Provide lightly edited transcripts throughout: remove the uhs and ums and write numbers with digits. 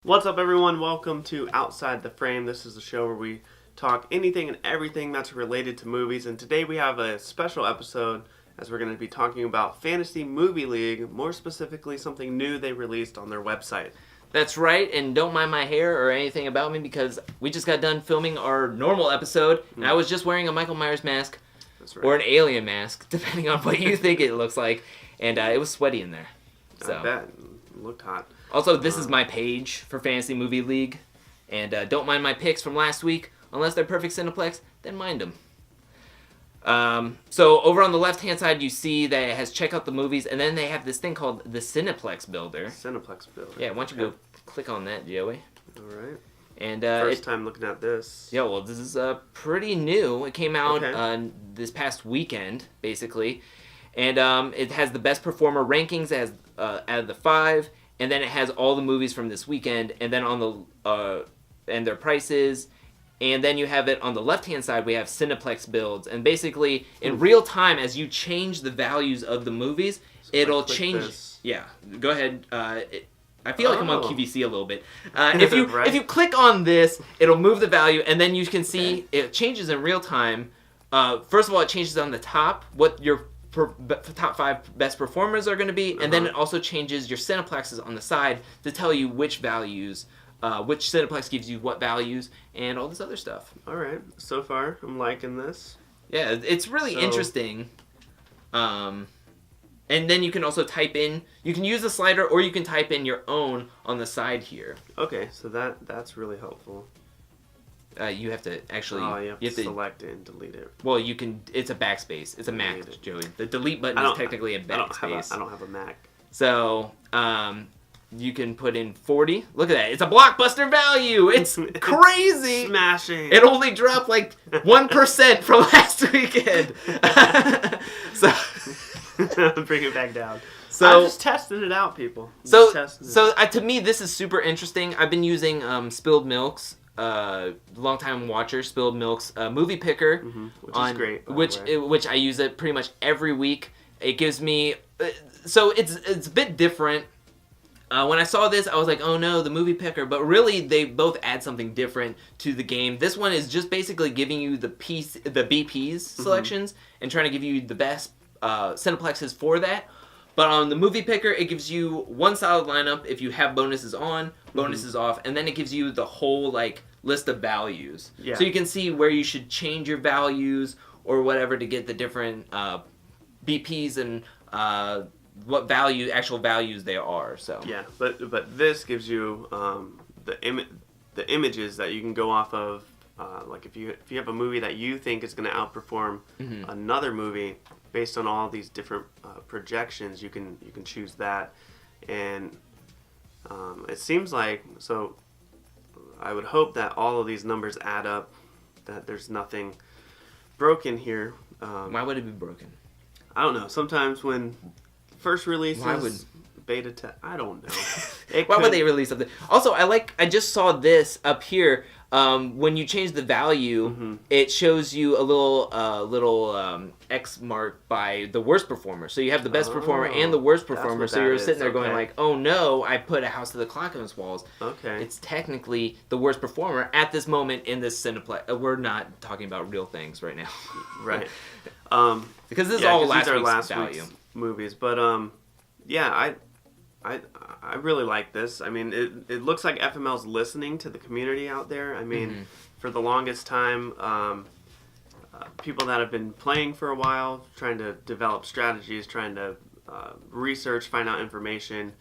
What's up, everyone? Welcome to Outside the Frame. This is the show where we talk anything and everything that's related to movies. And today we have a special episode as we're going to be talking about Fantasy Movie League, more specifically something new they released on their website. That's right, and don't mind my hair or anything about me because we just got done filming our normal episode, and I was just wearing a Michael Myers mask, or an alien mask, depending on what you think it looks like, and it was sweaty in there. So. I bet. It looked hot. Also, this is my page for Fantasy Movie League, and don't mind my picks from last week. Unless they're perfect Cineplex, then mind them. So over on the left-hand side, you see that it has check out the movies, and then they have this thing called the Cineplex Builder. Cineplex Builder. Yeah, why don't you go click on that, Joey? All right. And First time looking at this. Yeah, well, this is pretty new. It came out this past weekend, basically, and it has the best performer rankings. It has out of the 5. And then it has all the movies from this weekend, and then on the and their prices, and then you have it on the left-hand side. We have Cineplex builds, and basically in real time, as you change the values of the movies, so it'll change. This. Yeah, go ahead. I feel like I'm on QVC a little bit. If you right? If you click on this, it'll move the value, and then you can see it changes in real time. First of all, it changes on the top what your top 5 best performers are going to be, and then it also changes your Cineplexes on the side to tell you which values, which Cineplex gives you what values, and all this other stuff. All right. So far, I'm liking this. Yeah, it's really interesting. And then you can also type in, you can use the slider, or you can type in your own on the side here. Okay, so that's really helpful. You have to actually... Oh, you have to select it and delete it. Well, you can... It's a backspace. It's a Mac, Joey. The delete button is technically a backspace. I don't have a Mac. So, you can put in 40. Look at that. It's a blockbuster value. It's crazy. Smashing. It only dropped like 1% from last weekend. So... Bring it back down. So, I just tested it out, people. To me, this is super interesting. I've been using Spilled Milk's long time watcher, Spilled Milk's movie picker, which is great. Which I use it pretty much every week. It gives me so it's a bit different. When I saw this, I was like, oh no, the movie picker. But really, they both add something different to the game. This one is just basically giving you the BP's selections and trying to give you the best Cineplexes for that. But on the movie picker, it gives you one solid lineup if you have bonuses on, bonuses off, and then it gives you the whole list of values. Yeah. So you can see where you should change your values or whatever to get the different BPs and what actual values they are. So yeah, but this gives you the images that you can go off of. If you have a movie that you think is going to outperform another movie based on all these different projections, you can choose that, and it seems like so. I would hope that all of these numbers add up, that there's nothing broken here. Why would it be broken? I don't know. Sometimes when first releases, beta test, I don't know. Why would they release something? Also, I just saw this up here. When you change the value, it shows you a little X mark by the worst performer. So you have the best performer and the worst performer. So you're sitting there going like, oh no, I put a House of the Clock on its walls. Okay. It's technically the worst performer at this moment in this Cineplex. We're not talking about real things right now. Right. Because this is all last week's movies. But yeah, I really like this. I mean, it looks like FML's listening to the community out there. I mean, for the longest time, people that have been playing for a while, trying to develop strategies, trying to research, find out information,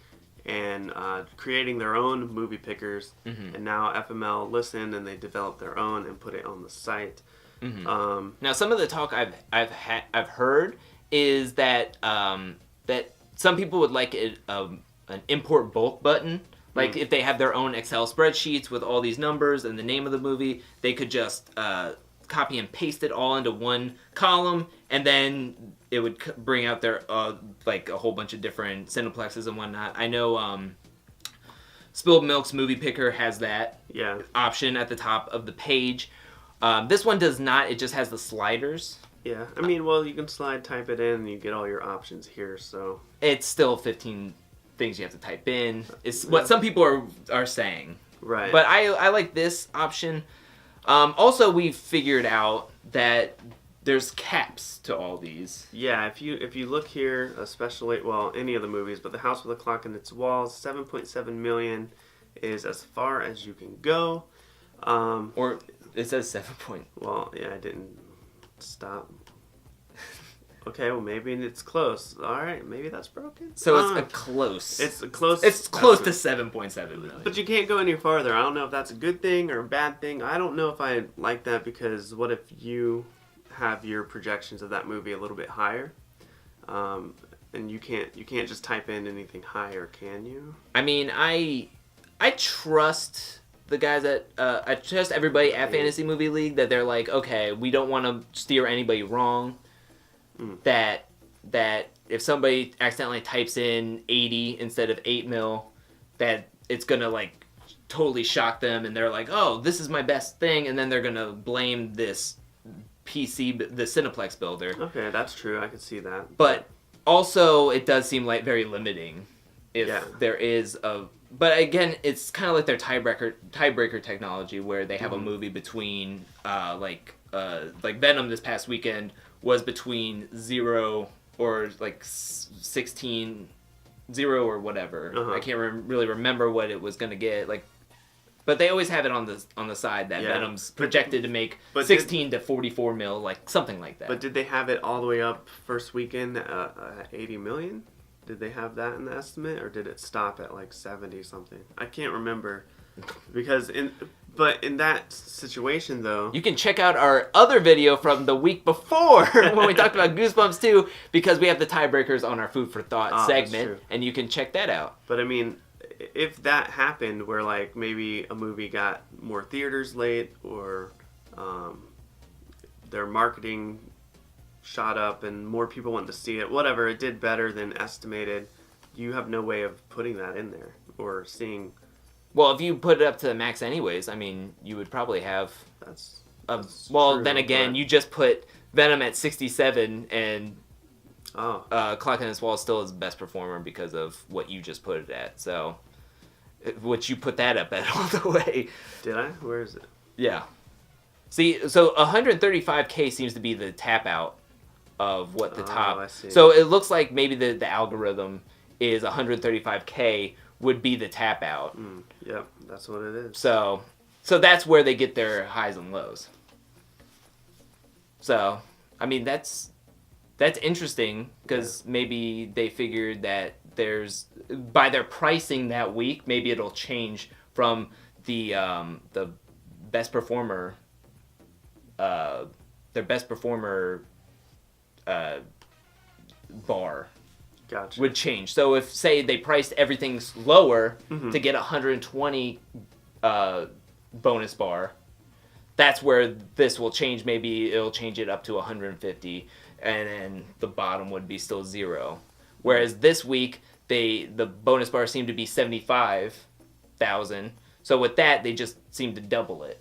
and creating their own movie pickers. And now FML listened and they developed their own and put it on the site. Now, some of the talk I've heard is that that some people would like it. An import bulk button. Like if they have their own Excel spreadsheets with all these numbers and the name of the movie, they could just copy and paste it all into one column, and then it would bring out their a whole bunch of different Cineplexes and whatnot. I know Spilled Milk's movie picker has that option at the top of the page. This one does not. It just has the sliders. Yeah, I mean, well, you can type it in, and you get all your options here. So it's still 15 things you have to type in. It's what some people are saying. Right. But I like this option. Also, we figured out that there's caps to all these. Yeah, if you look here, especially, well, any of the movies, but The House with a Clock in Its Walls, 7.7 million is as far as you can go. Or it says 7 point. Well, yeah, I didn't stop. Okay, well, maybe it's close. All right, maybe that's broken. So it's a close. It's a close. It's close to 7.7 million. But you can't go any farther. I don't know if that's a good thing or a bad thing. I don't know if I like that, because what if you have your projections of that movie a little bit higher, and you can't just type in anything higher, can you? I mean, I trust the guys I trust everybody at Fantasy Movie League that they're like, okay, we don't want to steer anybody wrong. That if somebody accidentally types in 80 instead of 8 mil, that it's gonna like totally shock them, and they're like, oh, this is my best thing, and then they're gonna blame this PC, the Cineplex builder. Okay, that's true. I could see that. But also, it does seem like very limiting if there is a. But again, it's kind of like their tiebreaker technology, where they have a movie between like Venom this past weekend was between 0 or like 16, 0 or whatever. I can't really remember what it was gonna get. Like, but they always have it on the side that Venom's projected to make 16 to 44 mil, like something like that. But did they have it all the way up first weekend at 80 million? Did they have that in the estimate, or did it stop at like 70 something? I can't remember, because in that situation though, you can check out our other video from the week before when we talked about Goosebumps 2, because we have the tiebreakers on our Food for Thought segment, and you can check that out. But I mean, if that happened, where like maybe a movie got more theaters late, or their marketing shot up and more people went to see it, whatever, it did better than estimated, you have no way of putting that in there or seeing. Well, if you put it up to the max anyways, I mean, you would probably have. That's well, true, then again, you just put Venom at 67, and Clock in Its Wall still is the best performer because of what you just put it at. So, which you put that up at all the way. Did I? Where is it? Yeah. See, so 135K seems to be the tap out of what the top. I see. So it looks like maybe the algorithm is 135K would be the tap out. Yep, that's what it is. So that's where they get their highs and lows. So, I mean, that's interesting, because maybe they figured that by their pricing that week, maybe it'll change from the best performer, their best performer bar. Gotcha. Would change. So if, say, they priced everything lower to get 120 bonus bar, that's where this will change. Maybe it'll change it up to 150, and then the bottom would be still 0. Whereas this week, the bonus bar seemed to be 75,000. So with that, they just seemed to double it.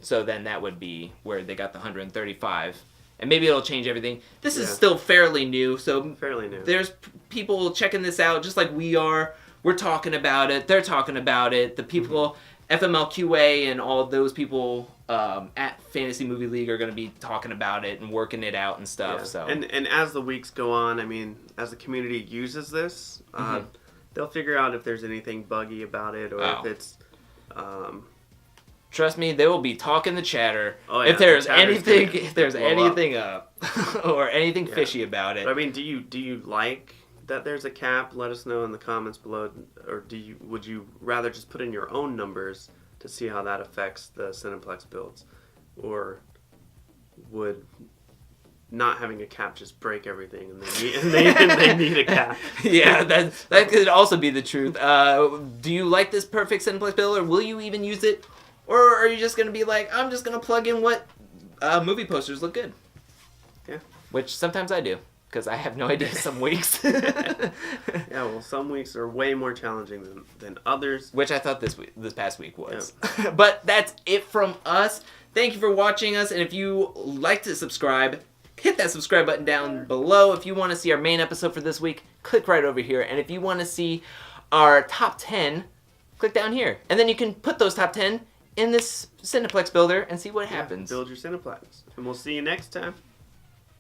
So then that would be where they got the 135. And maybe it'll change everything. This is still fairly new, so fairly new. There's people checking this out just like we are. We're talking about it. They're talking about it. The people, FMLQA and all of those people at Fantasy Movie League are going to be talking about it and working it out and stuff. Yeah. So and as the weeks go on, I mean, as the community uses this, they'll figure out if there's anything buggy about it, or if it's... Trust me, they will be talking the chatter. Oh, yeah, if there's anything up or anything fishy about it. But I mean, do you like that there's a cap? Let us know in the comments below. Or would you rather just put in your own numbers to see how that affects the Cineplex builds, or would not having a cap just break everything and they need a cap? Yeah, that could also be the truth. Do you like this perfect Cineplex build, or will you even use it? Or are you just going to be like, I'm just going to plug in what movie posters look good? Yeah. Which sometimes I do, because I have no idea some weeks. Yeah, well, some weeks are way more challenging than others. Which I thought this past week was. Yeah. But that's it from us. Thank you for watching us. And if you like to subscribe, hit that subscribe button down below. If you want to see our main episode for this week, click right over here. And if you want to see our top 10, click down here. And then you can put those top 10 in this Cineplex builder and see what happens. Build your Cineplex. And we'll see you next time.